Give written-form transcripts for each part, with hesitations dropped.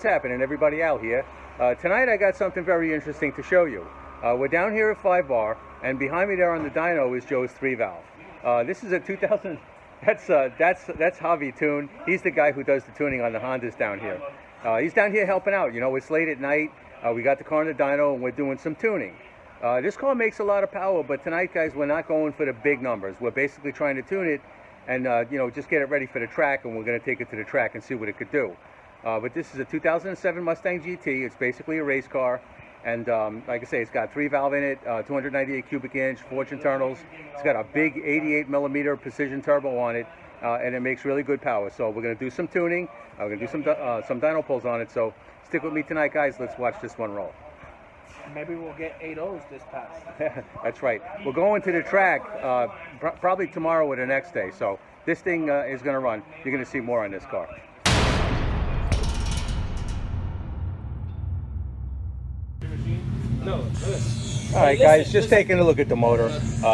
happening, everybody out here? Tonight I got something very interesting to show you. We're down here at FiveBar, and behind me there on the dyno is Joe's 3-valve. This is a 2000. That's Javi Tune. He's the guy who does the tuning on the Hondas down here. He's down here helping out. You know, it's late at night. We got the car on the dyno, and we're doing some tuning. This car makes a lot of power, but tonight, guys, we're not going for the big numbers. We're basically trying to tune it and you know, just get it ready for the track, and we're going to take it to the track and see what it could do. But this is a 2007 Mustang GT. It's basically a race car, and like I say, it's got 3-valve in it, 298 cubic inch, forged internals. It's got a big 88 millimeter precision turbo on it, and it makes really good power. So we're going to do some tuning. We're going to do some dyno pulls on it. So stick with me tonight, guys. Let's watch this one roll. Maybe we'll get 8 O's this pass. That's right. We're going to the track probably tomorrow or the next day. So this thing is going to run. You're going to see more on this car. No. All right, guys, just taking a look at the motor.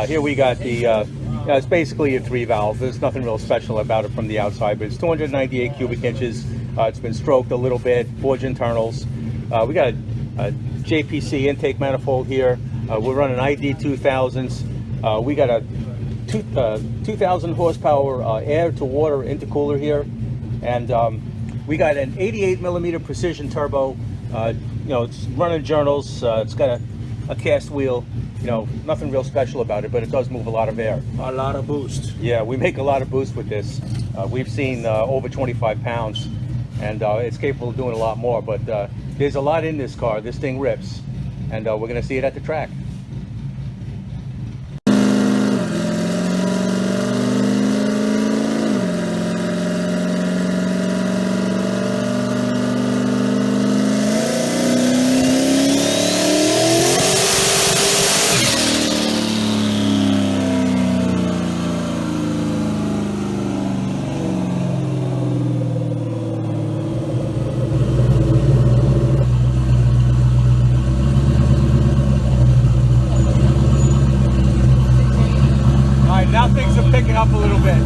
Here we got the, it's basically a 3-valve. There's nothing real special about it from the outside, but it's 298 cubic inches. It's been stroked a little bit, forged internals. We got a JPC intake manifold here. We're running ID 2000s. We got a 2000 horsepower air to water intercooler here, and we got an 88 millimeter precision turbo. You know, it's running journals. It's got a cast wheel. You know, nothing real special about it, but it does move a lot of air. A lot of boost. Yeah, we make a lot of boost with this. We've seen over 25 pounds, and it's capable of doing a lot more, but there's a lot in this car. This thing rips, and we're going to see it at the track. Now things are picking up a little bit.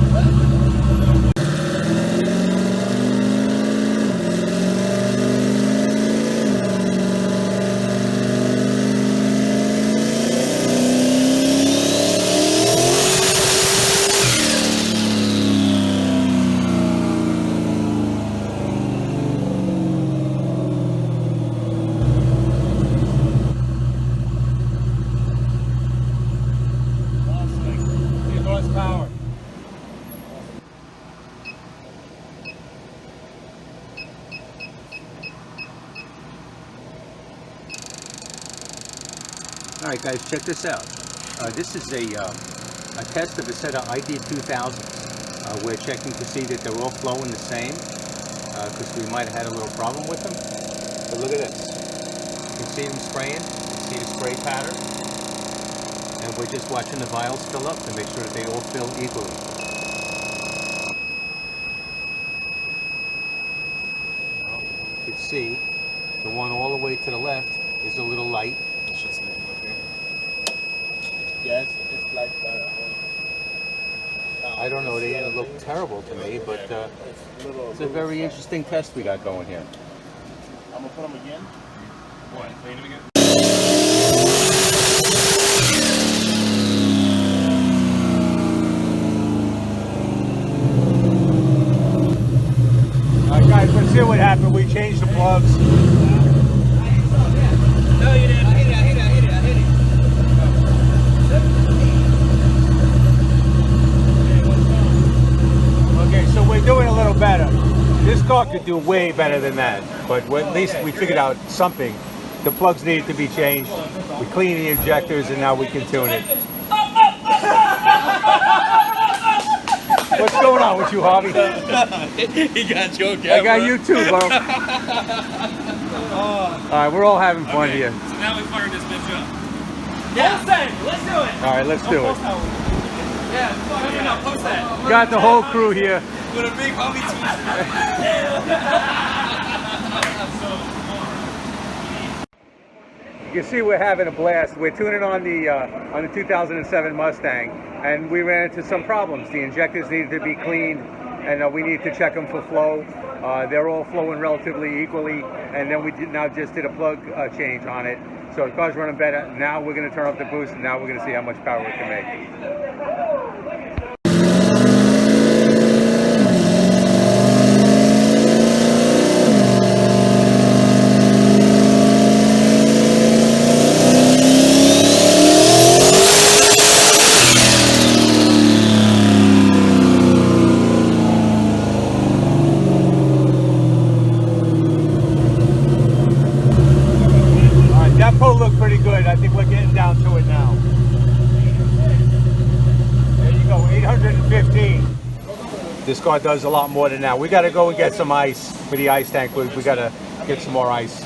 Power. All right, guys, check this out. This is a test of a set of ID 2000s. We're checking to see that they're all flowing the same, because we might have had a little problem with them. But look at this. You can see them spraying. You can see the spray pattern. And we're just watching the vials fill up to make sure that they all fill equally. Well, you can see the one all the way to the left is a little light. Yes, it's like I don't know, they didn't look terrible to me, but it's a very interesting test we got going here. I'm gonna put them again. What? Clean them again? Guys, let's see what happened. We changed the plugs. No, you didn't. I hit it. Okay, so we're doing a little better. This car could do way better than that, but at least we figured out something. The plugs needed to be changed. We cleaned the injectors, and now we can tune it. What's going on with you, Harvey? He got your camera. I got you too, bro. All right, we're all having fun here. So now we fired this bitch up. Yeah, let's do it. All right, let's do it. Yeah, post that. Got the whole crew here. With a big homie You can see we're having a blast. We're tuning on the 2007 Mustang, and we ran into some problems. The injectors needed to be cleaned. and we need to check them for flow. They're all flowing relatively equally, and then we now just did a plug change on it. So the car's running better. Now we're going to turn off the boost, and now we're going to see how much power it can make. That pull looked pretty good. I think we're getting down to it now. There you go, 815. This car does a lot more than that. We got to go and get some ice for the ice tank. We got to get some more ice.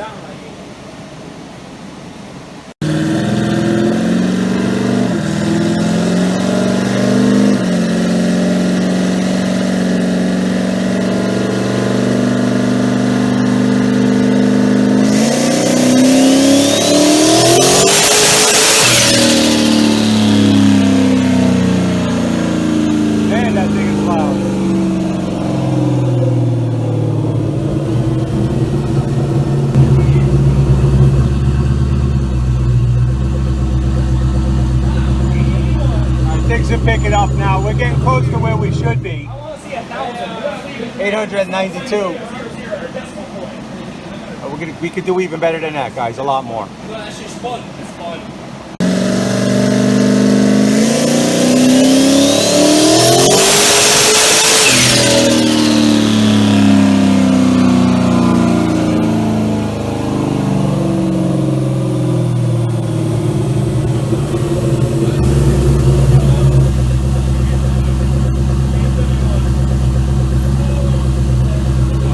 Things are picking up now. We're getting close to where we should be. 892. We could do even better than that, guys. A lot more. That's just fun. It's fun.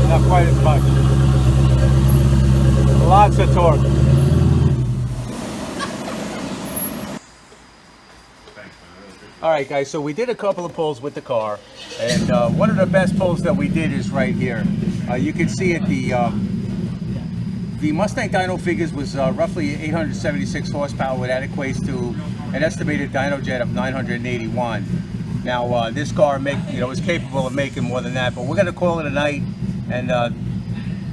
Not quite as much. Lots of torque. All right, guys, so we did a couple of pulls with the car, and one of the best pulls that we did is right here. You can see it, the Mustang dyno figures was roughly 876 horsepower. That equates to an estimated dyno jet of 981. Now, this car is capable of making more than that, but we're going to call it a night, and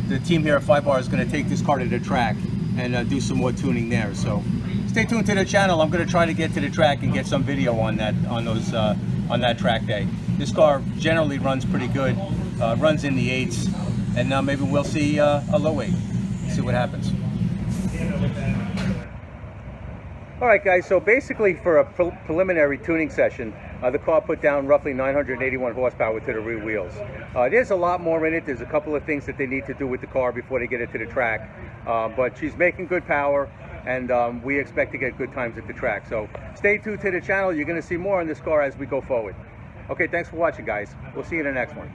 the team here at FiveBar is going to take this car to the track and do some more tuning there. So stay tuned to the channel. I'm going to try to get to the track and get some video on that on that track day. This car generally runs pretty good, runs in the 8s, and maybe we'll see a low 8. See what happens. All right, guys, so basically for a preliminary tuning session, the car put down roughly 981 horsepower to the rear wheels. There's a lot more in it. There's a couple of things that they need to do with the car before they get it to the track, but she's making good power, and we expect to get good times at the track. So stay tuned to the channel. You're going to see more on this car as we go forward. Okay, thanks for watching, guys. We'll see you in the next one.